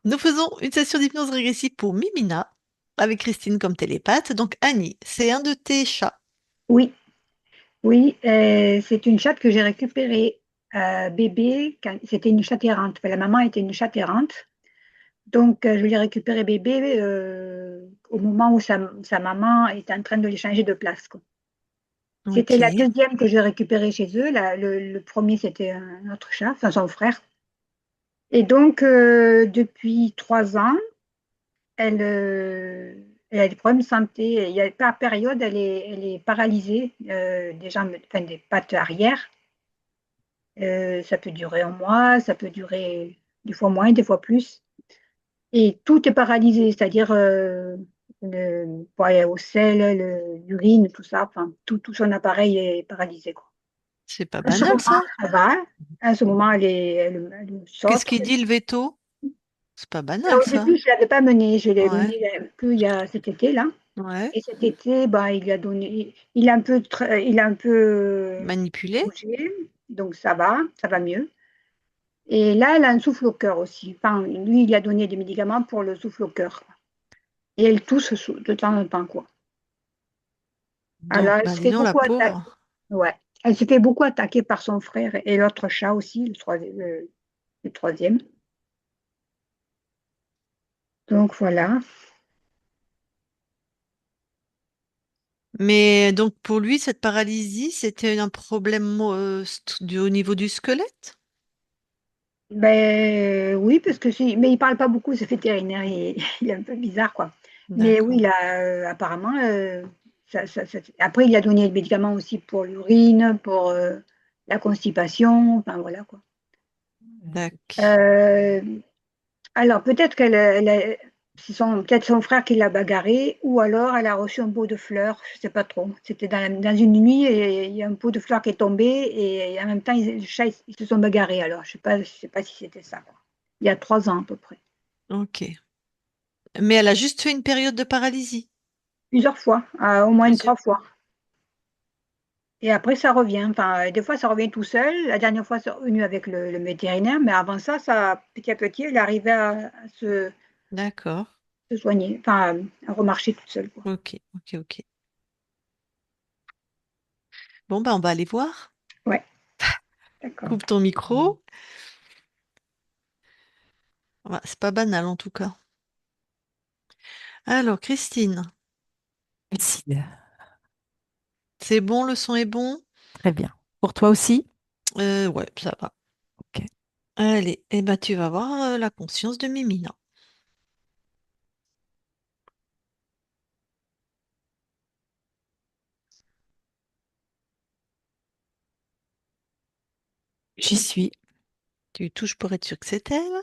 Nous faisons une session d'hypnose régressive pour Mimina, avec Christine comme télépathe. Donc Annie, c'est un de tes chats. Oui, oui, c'est une chatte que j'ai récupérée bébé. C'était une chatte errante. Enfin, la maman était une chatte errante. Donc, je l'ai récupérée bébé au moment où sa maman était en train de l'échanger de place, quoi. C'était la Ok. deuxième que j'ai récupérée chez eux. Le premier, c'était un autre chat, enfin son frère. Et donc, depuis 3 ans, elle, euh, elle a des problèmes de santé. Il y a, par période, elle est paralysée des jambes, enfin, des pattes arrière. Ça peut durer un mois, ça peut durer des fois moins, des fois plus. Et tout est paralysé, c'est-à-dire pour aller au sel, l'urine, tout ça, enfin, tout son appareil est paralysé, quoi. C'est pas À ce banal moment, ça. ça va. À ce moment, elle Qu'est-ce saute. qu'il dit le veto? C'est pas Alors, banal au ça. début, je ne l'avais pas mené. Je l'ai Ouais, mené que il y a cet été, là. ouais. Et cet été, bah, il a donné, il a un peu Manipulé. bougé, donc ça va mieux. Et là, elle a un souffle au cœur aussi. Enfin, lui, il a donné des médicaments pour le souffle au cœur. Et elle tousse de temps en temps, quoi. Alors, Donc, elle bah se dis fait donc la beaucoup attaquer. pauvre. Ouais. Elle se fait beaucoup attaquer par son frère et l'autre chat aussi, le troisième. Donc, voilà. Mais donc pour lui, cette paralysie, c'était un problème au niveau du squelette? Ben oui, parce que mais il parle pas beaucoup, ce vétérinaire, il est un peu bizarre, quoi. Mais oui, D'accord. apparemment, après, il a donné des médicaments aussi pour l'urine, pour la constipation, enfin voilà, quoi. D'accord. Euh, alors, peut-être peut-être son frère qui l'a bagarré, ou alors elle a reçu un pot de fleurs, je sais pas trop. C'était dans une nuit, et il y a un pot de fleurs qui est tombé, et en même temps, les chats, ils se sont bagarrés. Alors, je sais pas si c'était ça, quoi. Il y a 3 ans à peu près. Ok. Mais elle a juste fait une période de paralysie. Plusieurs fois, au moins Plusieurs. 3 fois. Et après, ça revient. Enfin, des fois, ça revient tout seul. La dernière fois, c'est revenu avec le vétérinaire, mais avant ça, petit à petit, elle arrivait à D'accord. se soigner, enfin, à remarcher toute seule, quoi. Ok, ok, ok. Bon, bah on va aller voir. Ouais, d'accord. Coupe ton micro. Ouais, c'est pas banal en tout cas. Alors, Christine, Merci. c'est bon, le son est bon? Très bien. Pour toi aussi? Ouais, ça va. Ok. Allez, eh ben, tu vas voir la conscience de Mimina. J'y suis. Tu touches pour être sûr que c'est elle.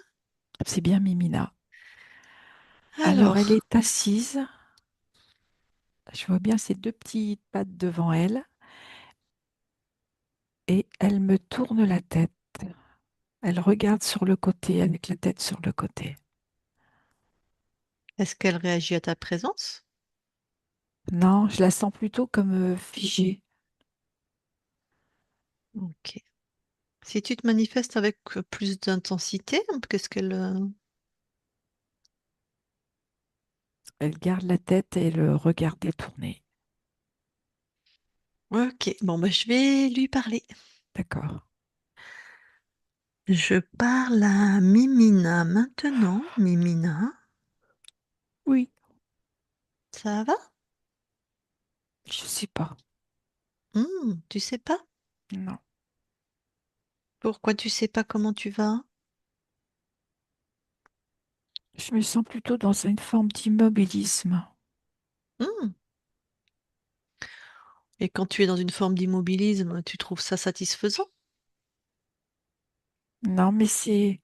C'est bien Mimina. Alors, elle Alors, est assise. Je vois bien ses deux petites pattes devant elle et elle me tourne la tête. Elle regarde sur le côté avec la tête sur le côté. est-ce qu'elle réagit à ta présence? Non, je la sens plutôt comme figée. Ok. Si tu te manifestes avec plus d'intensité, qu'est-ce qu'elle... Elle garde la tête et le regard détourné. Ok, bon, bah, je vais lui parler. D'accord. Je parle à Mimina maintenant. Mimina, Oui, ça va? je sais pas. Tu sais pas? Non. Pourquoi tu sais pas comment tu vas? Je me sens plutôt dans une forme d'immobilisme. Hmm. Et quand tu es dans une forme d'immobilisme, tu trouves ça satisfaisant? Non, mais c'est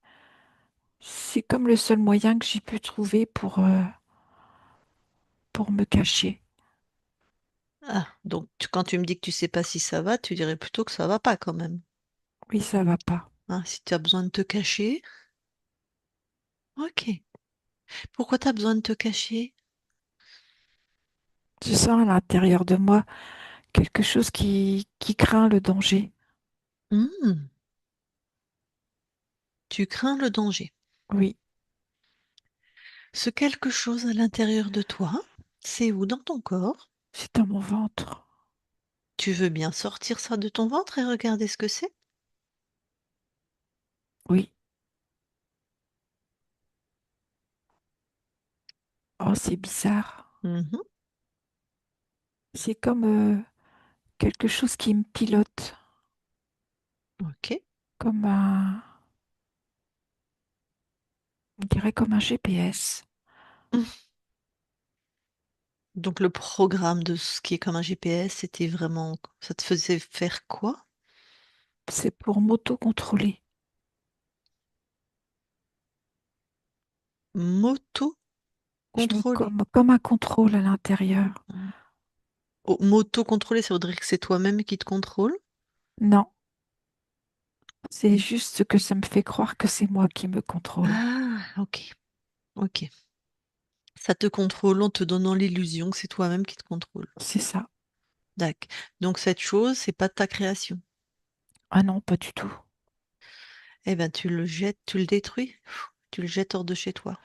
comme le seul moyen que j'ai pu trouver pour me cacher. Ah, donc quand tu me dis que tu sais pas si ça va, tu dirais plutôt que ça va pas quand même. Oui, ça va pas. Hein, si tu as besoin de te cacher, ok. Pourquoi tu as besoin de te cacher? Je sens à l'intérieur de moi quelque chose qui craint le danger. Hmm, tu crains le danger. Oui, Ce quelque chose à l'intérieur de toi, c'est où dans ton corps? C'est dans mon ventre. Tu veux bien sortir ça de ton ventre et regarder ce que c'est? Oui. Oh, c'est bizarre. Mmh. C'est comme quelque chose qui me pilote, OK. comme un, on dirait comme un GPS. Mmh. Donc le programme de ce qui est comme un GPS, c'était vraiment ça te faisait faire quoi? C'est pour m'auto-contrôler. Moto-contrôler? Comme un contrôle à l'intérieur. Mmh. Oh, m'auto-contrôler, ça voudrait que c'est toi-même qui te contrôle? Non, c'est juste que ça me fait croire que c'est moi qui me contrôle. Ah! OK, OK. Ça te contrôle en te donnant l'illusion que c'est toi-même qui te contrôle. C'est ça. Dac. Donc cette chose, c'est pas de ta création? Ah non, pas du tout. Eh ben, tu le jettes, tu le détruis, tu le jettes hors de chez toi.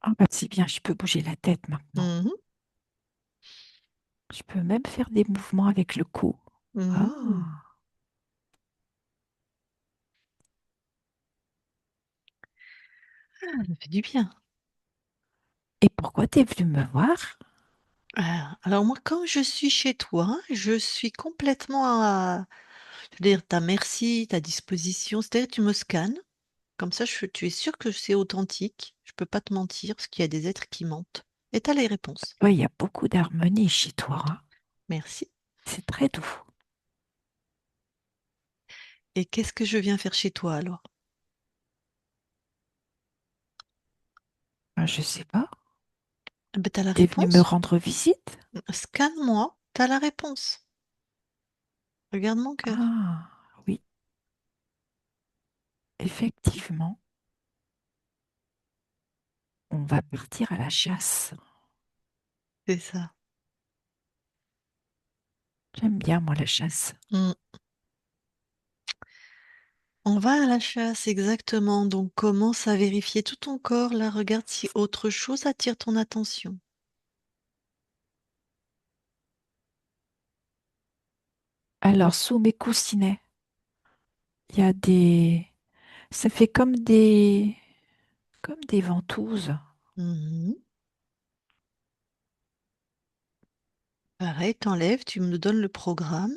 Ah bah c'est bien, je peux bouger la tête maintenant. Mmh mh. Je peux même faire des mouvements avec le cou. Mmh. Ah. Ah, ça fait du bien. Et pourquoi t'es venu me voir? Alors moi, quand je suis chez toi, je suis complètement à je veux dire ta merci, ta disposition. C'est-à-dire tu me scannes, comme ça tu es sûr que c'est authentique. Je peux pas te mentir, parce qu'il y a des êtres qui mentent et tu as les réponses. Ouais, il y a beaucoup d'harmonie chez toi, hein. Merci. C'est très doux. Et qu'est-ce que je viens faire chez toi alors? Ah, je sais pas. Eh beh, tu as la T'es venu me réponse. rendre visite? Scanne-moi, tu as la réponse. Regarde mon cœur. Ah, oui, effectivement, on va partir à la chasse. C'est ça. J'aime bien, moi, la chasse. Mmh. On va à la chasse, exactement. Donc commence à vérifier tout ton corps. Là, regarde si autre chose attire ton attention. Alors, sous mes coussinets, il y a ça fait comme des ventouses. Mmh. Pareil, t'enlèves, tu me donnes le programme.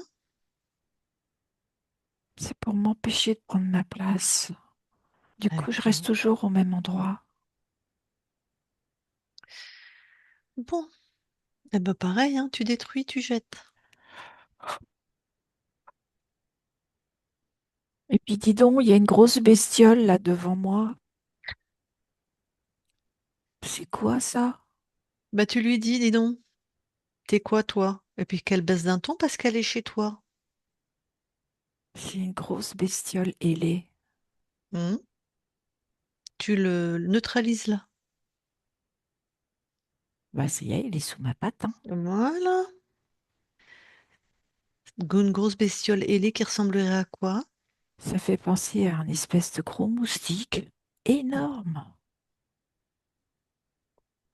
C'est pour m'empêcher de prendre ma place. Du coup, je reste D'accord. toujours au même endroit. Bon, eh ben pareil, hein, tu détruis, tu jettes. Et puis, dis donc, il y a une grosse bestiole là devant moi. C'est quoi ça? Bah tu lui dis donc, t'es quoi toi? Et puis qu'elle baisse d'un ton parce qu'elle est chez toi. C'est une grosse bestiole ailée. Mmh. Tu le neutralises là. Bah, ça y est, il est sous ma patte, hein. Voilà. Une grosse bestiole ailée qui ressemblerait à quoi? Ça fait penser à un espèce de gros moustique énorme.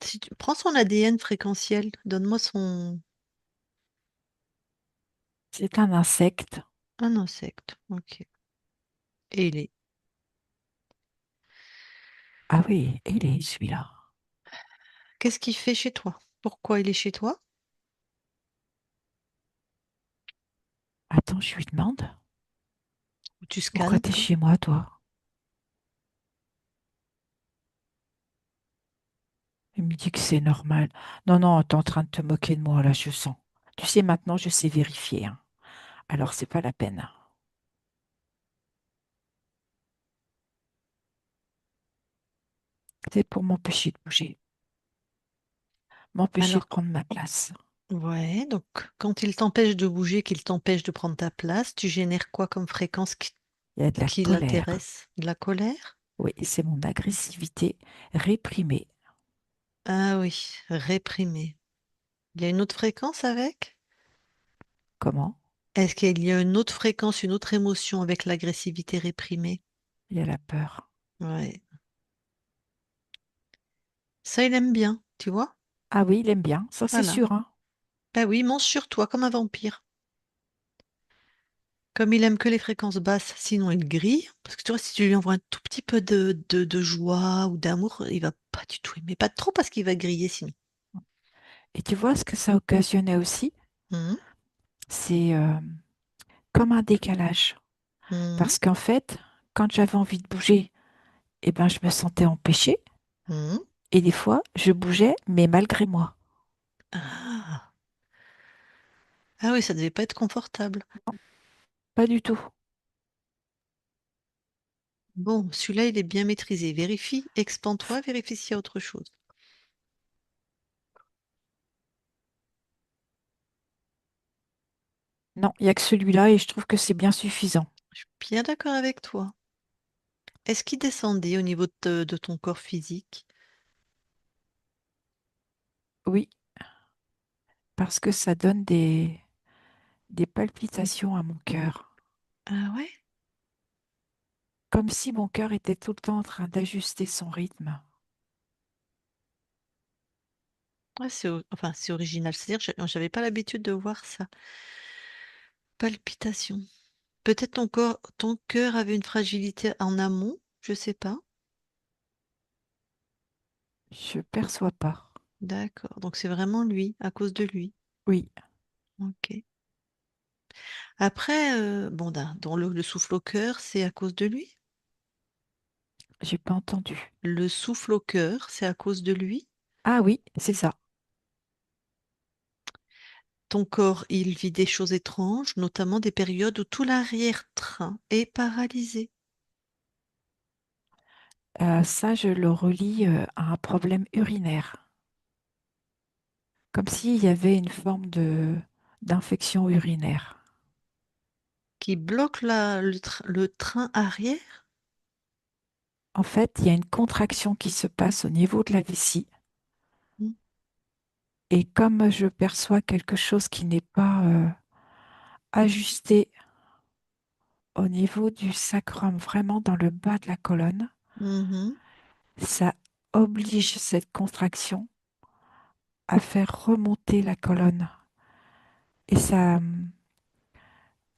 Si tu prends son ADN fréquentiel, donne-moi son C'est un insecte. un insecte, OK. Ailé. Ah oui, il est celui-là. Qu'est-ce qu'il fait chez toi? Pourquoi il est chez toi? Attends, je lui demande. Ou tu Pourquoi scannes t'es quoi? chez moi, toi? Il me dit que c'est normal. Non, non, t'es en train de te moquer de moi, là, je sens. Tu sais, maintenant, je sais vérifier, hein. Alors, c'est pas la peine. C'est pour m'empêcher de bouger, m'empêcher de Alors prendre ma place. ouais, donc quand il t'empêche de bouger, qu'il t'empêche de prendre ta place, tu génères quoi comme fréquence Il y a de la qui colère. l'intéresse? De la colère? Oui, c'est mon agressivité réprimée. Ah oui, réprimée. Il y a une autre fréquence avec? Comment? Est-ce qu'il y a une autre fréquence, une autre émotion avec l'agressivité réprimée? Il y a la peur. Ouais. Ça, il aime bien, tu vois? Ah oui, il aime bien, ça c'est Voilà. sûr, hein. Bah oui, il mange sur toi comme un vampire. Comme il aime que les fréquences basses, sinon il grille. Parce que tu vois, si tu lui envoies un tout petit peu de joie ou d'amour, il va pas du tout aimer. Pas trop parce qu'il va griller sinon. Et tu vois ce que ça occasionnait aussi? Mhm, C'est comme un décalage. mhm, Parce qu'en fait, quand j'avais envie de bouger, eh ben, je me sentais empêchée. mhm. Et des fois, je bougeais, mais malgré moi. Ah. Ah oui, ça devait pas être confortable. Pas du tout. Bon, celui-là, il est bien maîtrisé. Vérifie, expand-toi, vérifie s'il y a autre chose. Non, il n'y a que celui-là et je trouve que c'est bien suffisant. Je suis bien d'accord avec toi. Est-ce qu'il descendait au niveau de ton corps physique? Oui, parce que ça donne des palpitations à mon cœur. Ah ouais? Comme si mon cœur était tout le temps en train d'ajuster son rythme. Ouais, enfin, c'est original. C'est-à-dire, j'avais pas l'habitude de voir ça. Palpitation. Peut-être ton cœur avait une fragilité en amont, je sais pas. Je perçois pas. D'accord. Donc c'est vraiment lui, à cause de lui. Oui, Ok. Après, bon, dans le souffle au cœur, c'est à cause de lui. j'ai pas entendu. Le souffle au cœur, c'est à cause de lui. Ah oui, c'est ça. Ton corps, il vit des choses étranges, notamment des périodes où tout l'arrière-train est paralysé. Ça, je le relie à un problème urinaire. Comme s'il y avait une forme de d'infection urinaire. Qui bloque le train arrière. En fait, il y a une contraction qui se passe au niveau de la vessie. Hmm. Et comme je perçois quelque chose qui n'est pas ajusté au niveau du sacrum, vraiment dans le bas de la colonne, Mhm, ça oblige cette contraction à faire remonter la colonne. Et ça,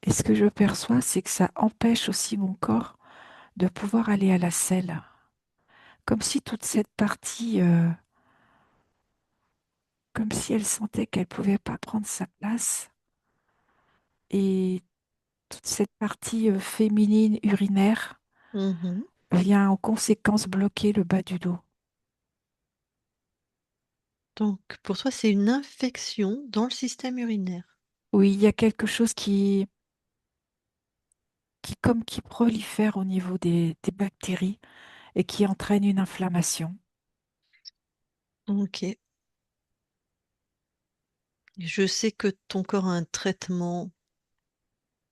et ce que je perçois, c'est que ça empêche aussi mon corps de pouvoir aller à la selle. Comme si toute cette partie, comme si elle sentait qu'elle pouvait pas prendre sa place. Et toute cette partie féminine urinaire mhm. vient en conséquence bloquer le bas du dos. Donc, pour toi, c'est une infection dans le système urinaire. Oui, il y a quelque chose qui prolifère au niveau des bactéries et qui entraîne une inflammation. Ok. Je sais que ton corps a un traitement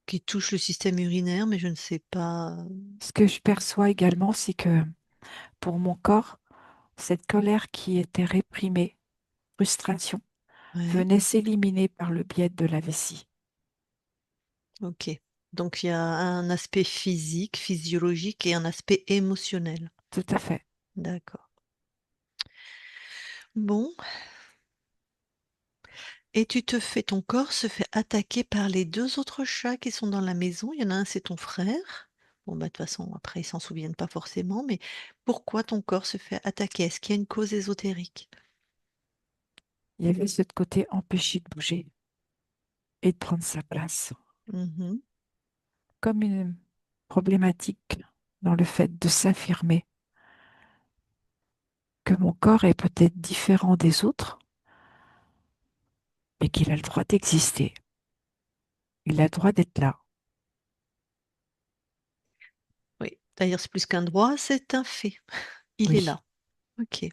qui touche le système urinaire, mais je ne sais pas. Ce que je perçois également, c'est que pour mon corps, cette colère qui était réprimée, frustration, Ouais, venait s'éliminer par le biais de la vessie. ok. Donc, il y a un aspect physique, physiologique et un aspect émotionnel. Tout à fait. D'accord. Bon. Et ton corps se fait attaquer par les deux autres chats qui sont dans la maison. Il y en a un, c'est ton frère. Bon, bah, de toute façon, après, ils s'en souviennent pas forcément, mais pourquoi ton corps se fait attaquer? Est-ce qu'il y a une cause ésotérique? Il y avait ce côté empêché de bouger et de prendre sa place, Mhm. comme une problématique dans le fait de s'affirmer, que mon corps est peut-être différent des autres, mais qu'il a le droit d'exister. Il a le droit d'être là. Oui. D'ailleurs, c'est plus qu'un droit, c'est un fait. Il est Oui, là. Ok.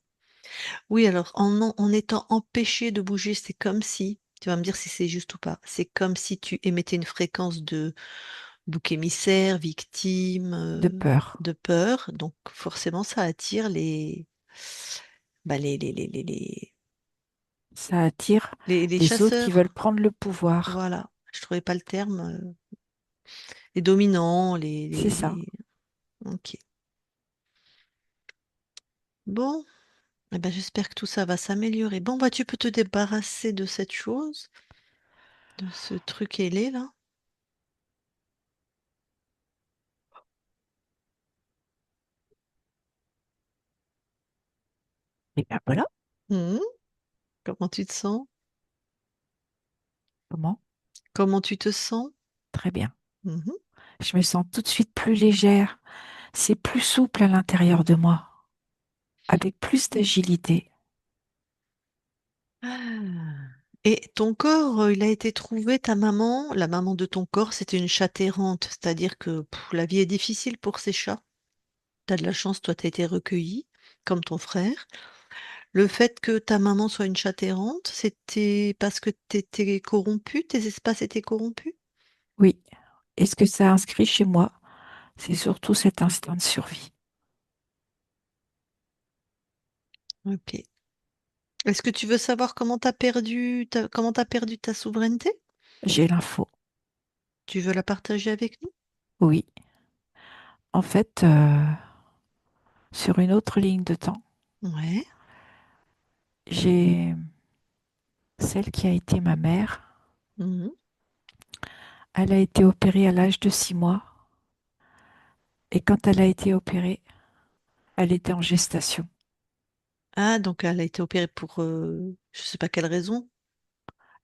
Oui, alors en étant empêché de bouger, c'est comme si, tu vas me dire si c'est juste ou pas, c'est comme si tu émettais une fréquence de bouc émissaire, victime, de peur. de peur. Donc forcément, ça attire bah, Ça attire les les autres qui chasseurs. veulent prendre le pouvoir. Voilà. Je trouvais pas le terme. Les dominants, C'est ça. Ok. Bon, eh ben, j'espère que tout ça va s'améliorer. Bon, bah, tu peux te débarrasser de cette chose, de ce truc ailé là. Et bien voilà. Mhm. Comment tu te sens? Comment? Comment tu te sens? Très bien. Mhm. Je me sens tout de suite plus légère. C'est plus souple à l'intérieur de moi, avec plus d'agilité. Ah. Et ton corps, il a été trouvé, ta maman, la maman de ton corps, c'était une chatte errante, c'est-à-dire que la vie est difficile pour ces chats. T'as de la chance, toi, t'as été recueilli, comme ton frère. Le fait que ta maman soit une chatte errante, c'était parce que t'étais corrompu, tes espaces étaient corrompus? Oui. Et ce que ça inscrit chez moi, c'est surtout cet instinct de survie. Ok. Est-ce que tu veux savoir comment t'as perdu ta souveraineté? J'ai l'info. Tu veux la partager avec nous? Oui. En fait, sur une autre ligne de temps, Ouais. j'ai celle qui a été ma mère. Mhm. Elle a été opérée à l'âge de 6 mois. Et quand elle a été opérée, elle était en gestation. Ah, donc elle a été opérée pour je sais pas quelle raison.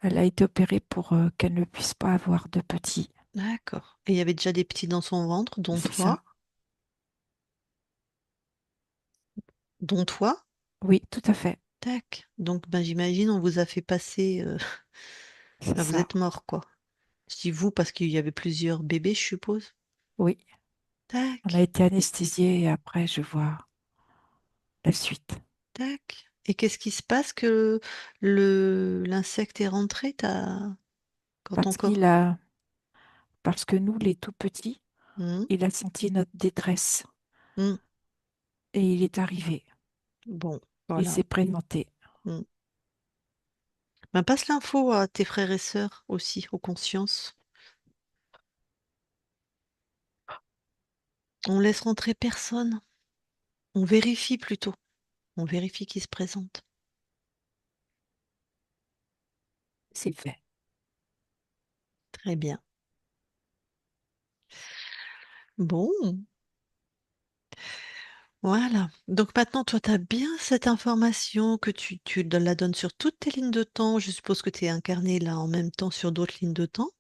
Elle a été opérée pour qu'elle ne puisse pas avoir de petits. D'accord. Et il y avait déjà des petits dans son ventre, C'est ça. dont toi. Oui, tout à fait. Tac. Donc ben j'imagine on vous a fait passer. C'est Ben, vous ça. êtes mort quoi. Je dis vous parce qu'il y avait plusieurs bébés, je suppose. Oui. On a Tac, été anesthésiés et après, je vois la suite. tac. Et qu'est-ce qui se passe que le l'insecte est rentré, quand ton Parce corps. qu'il a, parce que nous, les tout petits, Hmm, il a senti notre détresse hmm. et il est arrivé. Bon, Il voilà. s'est présenté. Hmm. Ben, passe l'info à tes frères et sœurs aussi, aux consciences. On laisse rentrer personne. On vérifie plutôt. On vérifie qui se présente. C'est fait. Très bien. Bon, voilà. Donc maintenant, toi, tu as bien cette information que tu la donnes sur toutes tes lignes de temps. Je suppose que tu es incarné là en même temps sur d'autres lignes de temps.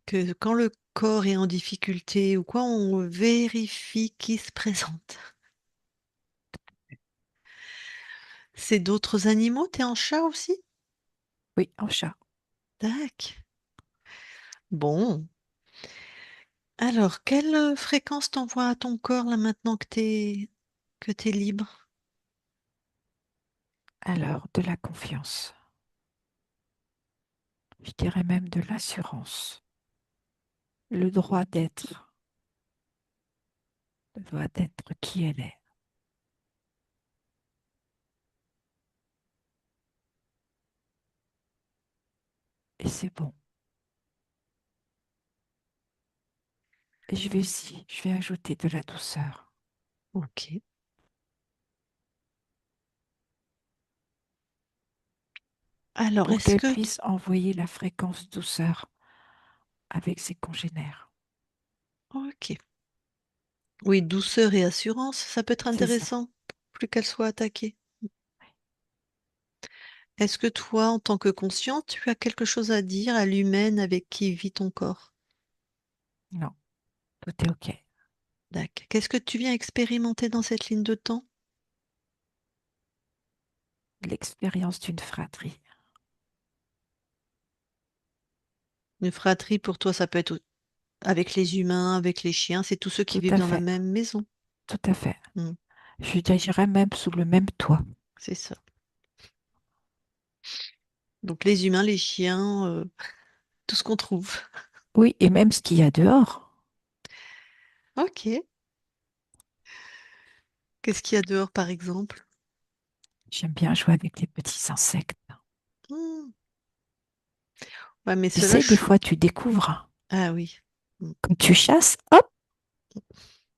Que quand le corps est en difficulté ou quoi, on vérifie qui se présente. C'est d'autres animaux? T'es en chat aussi? Oui, en chat. Tac. Bon. Alors, quelle fréquence t'envoie à ton corps là maintenant que t'es libre? Alors, de la confiance. Je dirais même de l'assurance. Le droit d'être qui elle est. Et c'est bon. Et je vais ajouter de la douceur Ok. Alors, pour est-ce qu'elle que... puisse envoyer la fréquence douceur avec ses congénères. Ok. Oui, douceur et assurance, ça peut être C'est ça. intéressant, plus qu'elle soit attaquée. Est-ce que toi, en tant que conscient, tu as quelque chose à dire à l'humaine avec qui vit ton corps? Non, tout est OK. D'accord. Qu'est-ce que tu viens expérimenter dans cette ligne de temps? L'expérience d'une fratrie. Une fratrie, pour toi, ça peut être avec les humains, avec les chiens, c'est tous ceux qui Tout vivent à dans la fait. même maison. Tout à fait. Hmm, Je dirais même sous le même toit. c'est ça. Donc les humains, les chiens, tout ce qu'on trouve. Oui, et même ce qu'il y a dehors. Ok. Qu'est-ce qu'il y a dehors, par exemple? J'aime bien jouer avec les petits insectes. Hmm. Ouais, mais Tu cela, sais, des fois, tu découvres. ah oui. Hmm. Quand tu chasses, hop,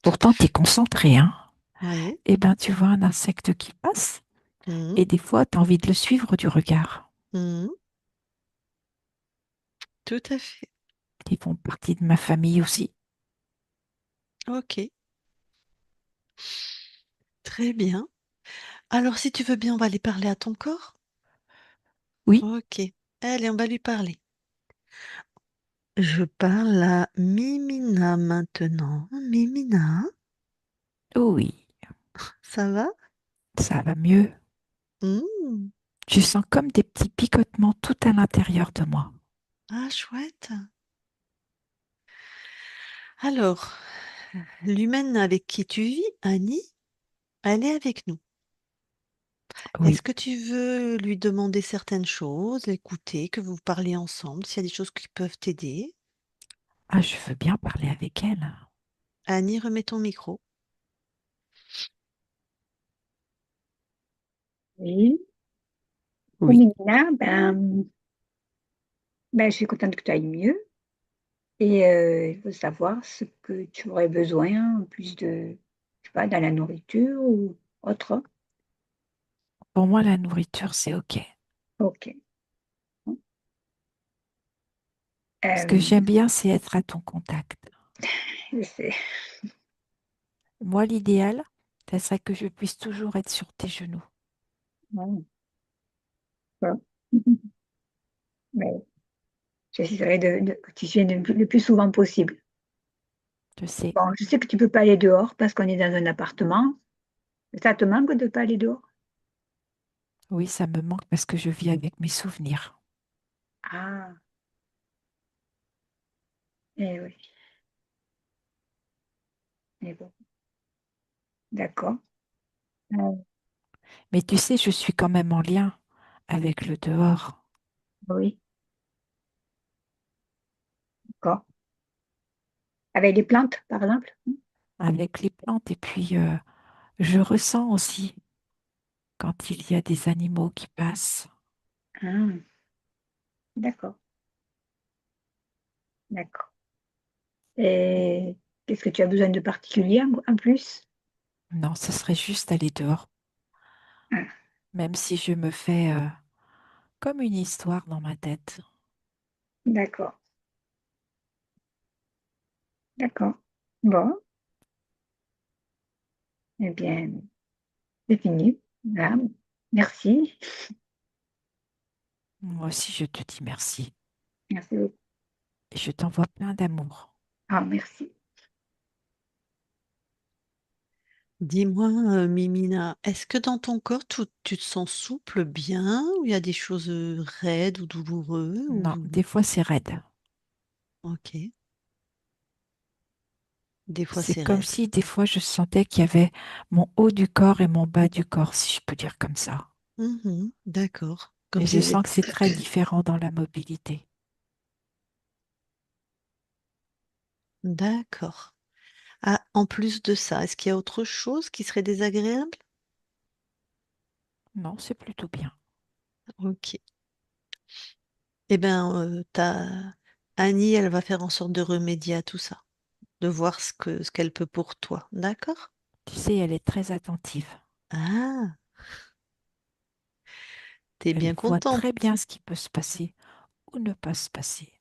Tout à pourtant, tu es fait. concentré, hein. Oui. Eh ben, tu vois un insecte qui passe, Hmm. et des fois, tu as envie de le suivre du regard. Hmm. Tout à fait. Ils font partie de ma famille aussi. Ok. Très bien. Alors, si tu veux bien, on va aller parler à ton corps. Oui, Ok. Allez, on va lui parler. Je parle à Mimina maintenant. Mimina, oui, ça va? ça va mieux. Hmm. Je sens comme des petits picotements tout à l'intérieur de moi. Ah, chouette. Alors, l'humaine avec qui tu vis, Annie, elle est avec nous. Est-ce Oui, que tu veux lui demander certaines choses, l'écouter, que vous parlez ensemble, s'il y a des choses qui peuvent t'aider? ah, je veux bien parler avec elle. Annie, remets ton micro. Oui. Pour Oui. Mélina, je suis contente que tu ailles mieux. Et il faut savoir ce que tu aurais besoin, en plus de, je sais pas, dans la nourriture ou autre. Pour moi, la nourriture, c'est OK. Ok. Ce que Euh, j'aime bien, c'est être à ton contact. c'est Moi, l'idéal, ça serait que je puisse toujours être sur tes genoux. bon, bon. Mais j'essaierai que tu viennes le plus souvent possible. Je sais. Bon, je sais que tu peux pas aller dehors parce qu'on est dans un appartement. Ça te manque de pas aller dehors? Oui, ça me manque parce que je vis avec mes souvenirs. Ah, eh oui. Eh bon, d'accord. Mais tu sais, je suis quand même en lien avec le dehors, Oui, d'accord. Avec les plantes, par exemple? avec les plantes. Et puis, je ressens aussi quand il y a des animaux qui passent. Ah, d'accord, d'accord. Et qu'est-ce que tu as besoin de particulier en plus? Non, ce serait juste aller dehors, Ah, même si je me fais comme une histoire dans ma tête. d'accord, d'accord. Bon, eh bien, c'est fini. Voilà. Merci. Moi aussi, je te dis merci Merci beaucoup. et je t'envoie plein d'amour. Ah, merci. Dis-moi, Mimina, est-ce que dans ton corps, tu te sens souple, bien, ou il y a des choses raides ou douloureux Non, ou... des fois c'est raide. Ok, des fois C'est c'est comme raide. si des fois je sentais qu'il y avait mon haut du corps et mon bas du corps, si je peux dire comme ça. Mhm, d'accord. Comme Et je si... sens que c'est très différent dans la mobilité. D'accord. Ah, en plus de ça, est-ce qu'il y a autre chose qui serait désagréable? Non, c'est plutôt bien. Ok. Eh bien, Annie, elle va faire en sorte de remédier à tout ça, de voir ce qu'elle peut pour toi. D'accord? Tu sais, elle est très attentive. Ah, t'es Elle bien voit contente. très bien ce qui peut se passer ou ne pas se passer.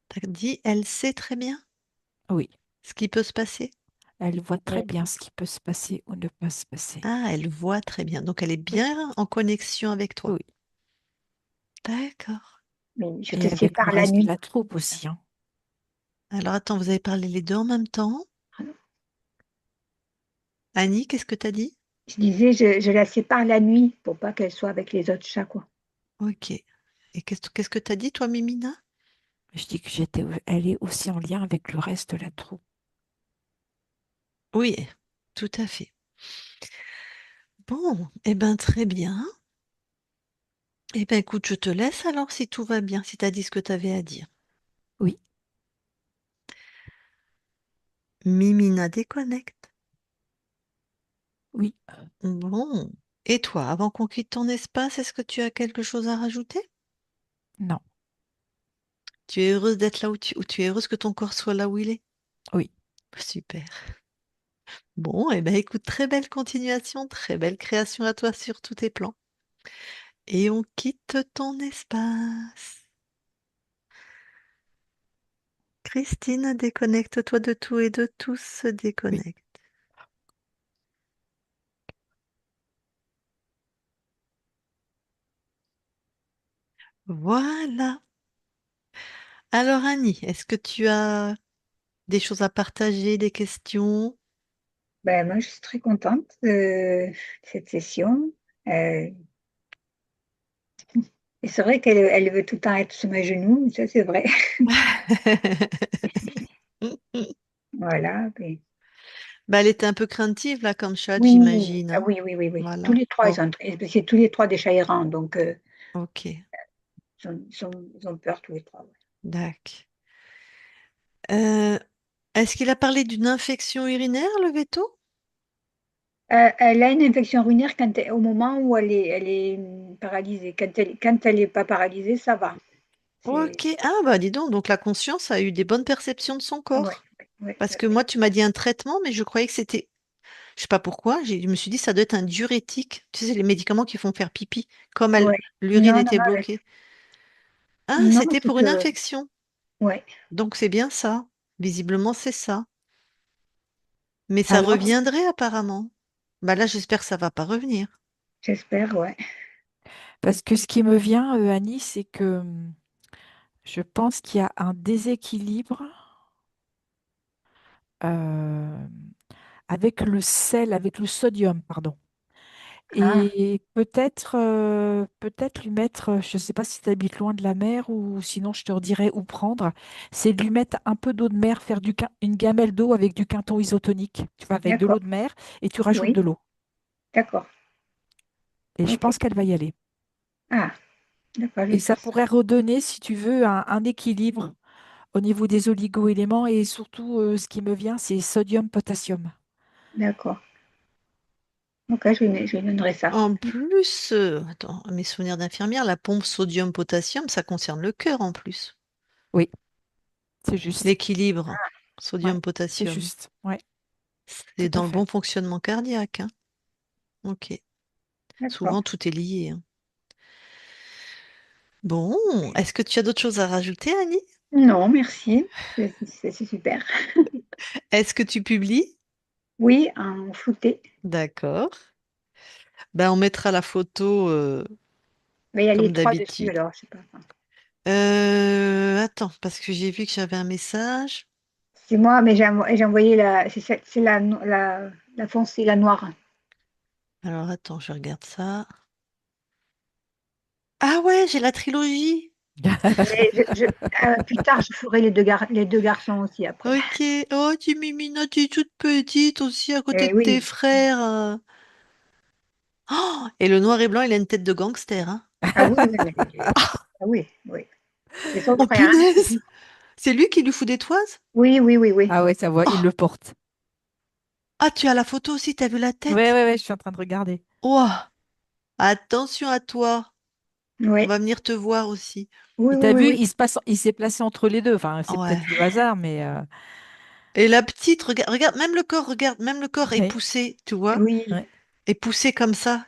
T'as dit, elle sait très bien Oui, ce qui peut se passer? elle voit très Oui, bien ce qui peut se passer ou ne pas se passer. Ah, elle voit très bien. Donc, elle est Oui, bien en connexion avec toi. oui. D'accord. mais je te Et avec le sépare la reste de nuit. la troupe aussi, hein. Alors, attends, vous avez parlé les deux en même temps? Annie, qu'est-ce que t'as dit? Je disais, je la sépare la nuit pour pas qu'elle soit avec les autres chats, quoi. Ok. Et qu'est-ce que t'as dit, toi, Mimina? Je dis que elle est aussi en lien avec le reste de la troupe. Oui, tout à fait. Bon, eh ben très bien. Eh ben écoute, je te laisse alors si tout va bien, si t'as dit ce que t'avais à dire. Oui, Mimina déconnecte. oui. Bon. Et toi, avant qu'on quitte ton espace, est-ce que tu as quelque chose à rajouter? Non, Tu es heureuse d'être là où tu es heureuse que ton corps soit là où il est? oui. Super. Bon, eh ben écoute, très belle continuation, très belle création à toi sur tous tes plans. Et on quitte ton espace. Christine, déconnecte-toi de tout et de tous se Oui. déconnecte. Voilà. Alors Annie, est-ce que tu as des choses à partager, des questions? Ben, moi, je suis très contente de cette session. Euh, et c'est vrai qu'elle veut tout le temps être sur mes genoux, ça c'est vrai. Voilà. Bah, elle était un peu craintive là comme chat, Oui, j'imagine, ah hein. oui, oui, oui, oui. Tous Voilà. les trois, Bon, c'est tous les trois des chats errants, donc ok. ils ont peur tous les trois. Ouais. D'accord. Euh, est-ce qu'il a parlé d'une infection urinaire, le veto? Elle a une infection urinaire au moment où elle est paralysée. Quand elle n'est pas paralysée, ça va. C'est, Ok. Ah bah dis donc la conscience a eu des bonnes perceptions de son ouais, corps. ouais, Parce tout à que fait. moi, tu m'as dit un traitement, mais je croyais que c'était, je sais pas pourquoi, je me suis dit ça doit être un diurétique. Tu sais, c'est les médicaments qui font faire pipi, comme Ouais. l'urine Non, non, était non, bloquée. Ah, non, c'était c'est pour une que, infection. ouais. Donc c'est bien ça. Visiblement, c'est ça. Mais ça Alors, reviendrait apparemment. Bah là, j'espère que ça va pas revenir. J'espère, ouais. parce que ce qui me vient, Annie, c'est que je pense qu'il y a un déséquilibre euh, avec le sel, avec le sodium, pardon. Ah, Et peut-être lui mettre, je ne sais pas si tu habites loin de la mer ou sinon je te redirais où prendre, c'est de lui mettre un peu d'eau de mer, faire une gamelle d'eau avec du quinton isotonique. Tu vas avec de d'accord. l'eau de mer et tu rajoutes Oui, de l'eau. d'accord. Et je Ok. pense qu'elle va y aller. Ah, d'accord, je Et vais ça faire ça. pourrait redonner, si tu veux, un équilibre au niveau des oligo-éléments et surtout, ce qui me vient, c'est sodium-potassium. D'accord. Ok, je lui donnerai ça. En plus, attends, mes souvenirs d'infirmière, la pompe sodium-potassium, ça concerne le cœur en plus. Oui, c'est juste. L'équilibre Ouais, c'est sodium-potassium, juste. Ouais, c'est tout à dans le fait. bon fonctionnement cardiaque, hein. Ok. D'accord. Souvent, tout est lié, hein. Bon, est-ce que tu as d'autres choses à rajouter, Annie? Non, merci. C'est super. Est-ce que tu publies? Oui, en flouté. D'accord. Ben, on mettra la photo Mais il y a les comme trois dessus, d'habitude. alors, je sais pas. Attends, parce que j'ai vu que j'avais un message. C'est moi, mais j'ai envoyé c'est la foncée, la noire. Alors attends, je regarde ça. Ah ouais, j'ai la trilogie. Mais plus tard, je ferai les deux garçons aussi après. Ok. Oh, tu Mimina, tu es toute petite aussi à côté Eh de tes oui. frères. Oh, et le noir et blanc, il a une tête de gangster, hein. Ah oui, oui, ah oui, oui. C'est son Oh frère, hein. punaise! C'est lui qui lui fout des toises? Oui, oui, oui, oui. Ah ouais, ça voit, il Oh! le porte. Ah, tu as la photo aussi, t'as vu la Ouais, tête? ouais, ouais, je suis en train de regarder. Oh! Attention à toi. On Oui, va venir te voir aussi. oui, Et oui, t'as oui, vu, oui. il s'est placé entre les deux. Enfin, c'est Ouais. peut-être le hasard, mais Et la petite, regarde, regarde, même le corps est ouais, poussé, tu vois? Oui, ouais, Est poussé comme ça.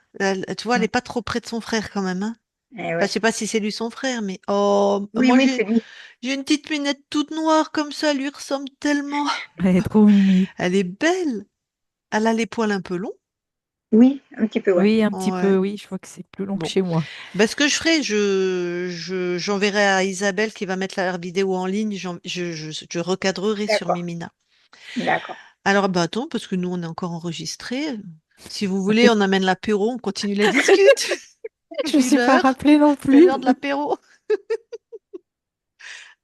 Tu vois, elle est mm, pas trop près de son frère quand même, hein. eh Enfin, je ouais. sais pas si c'est lui son frère, mais oh, Oui, moi oui, c'est lui. j'ai une petite minette toute noire comme ça, elle lui ressemble tellement. ouais, trop mimi. Elle est belle. Elle a les poils un peu longs. Oui, un petit peu, ouais. Oui, un petit peu, Ouais. oui, je vois que c'est plus long que Bon. chez moi. Ben, ce que je ferai, j'enverrai à Isabelle qui va mettre la vidéo en ligne. Je recadrerai sur D'accord, Mimina. d'accord. Alors, bah attends, parce que nous, on est encore enregistré. Si vous voulez, on amène l'apéro, on continue la discute. Je ne Vu suis pas l'heure, rappelée non c'est plus. l'heure de l'apéro.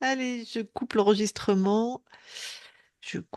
Allez, je coupe l'enregistrement. Je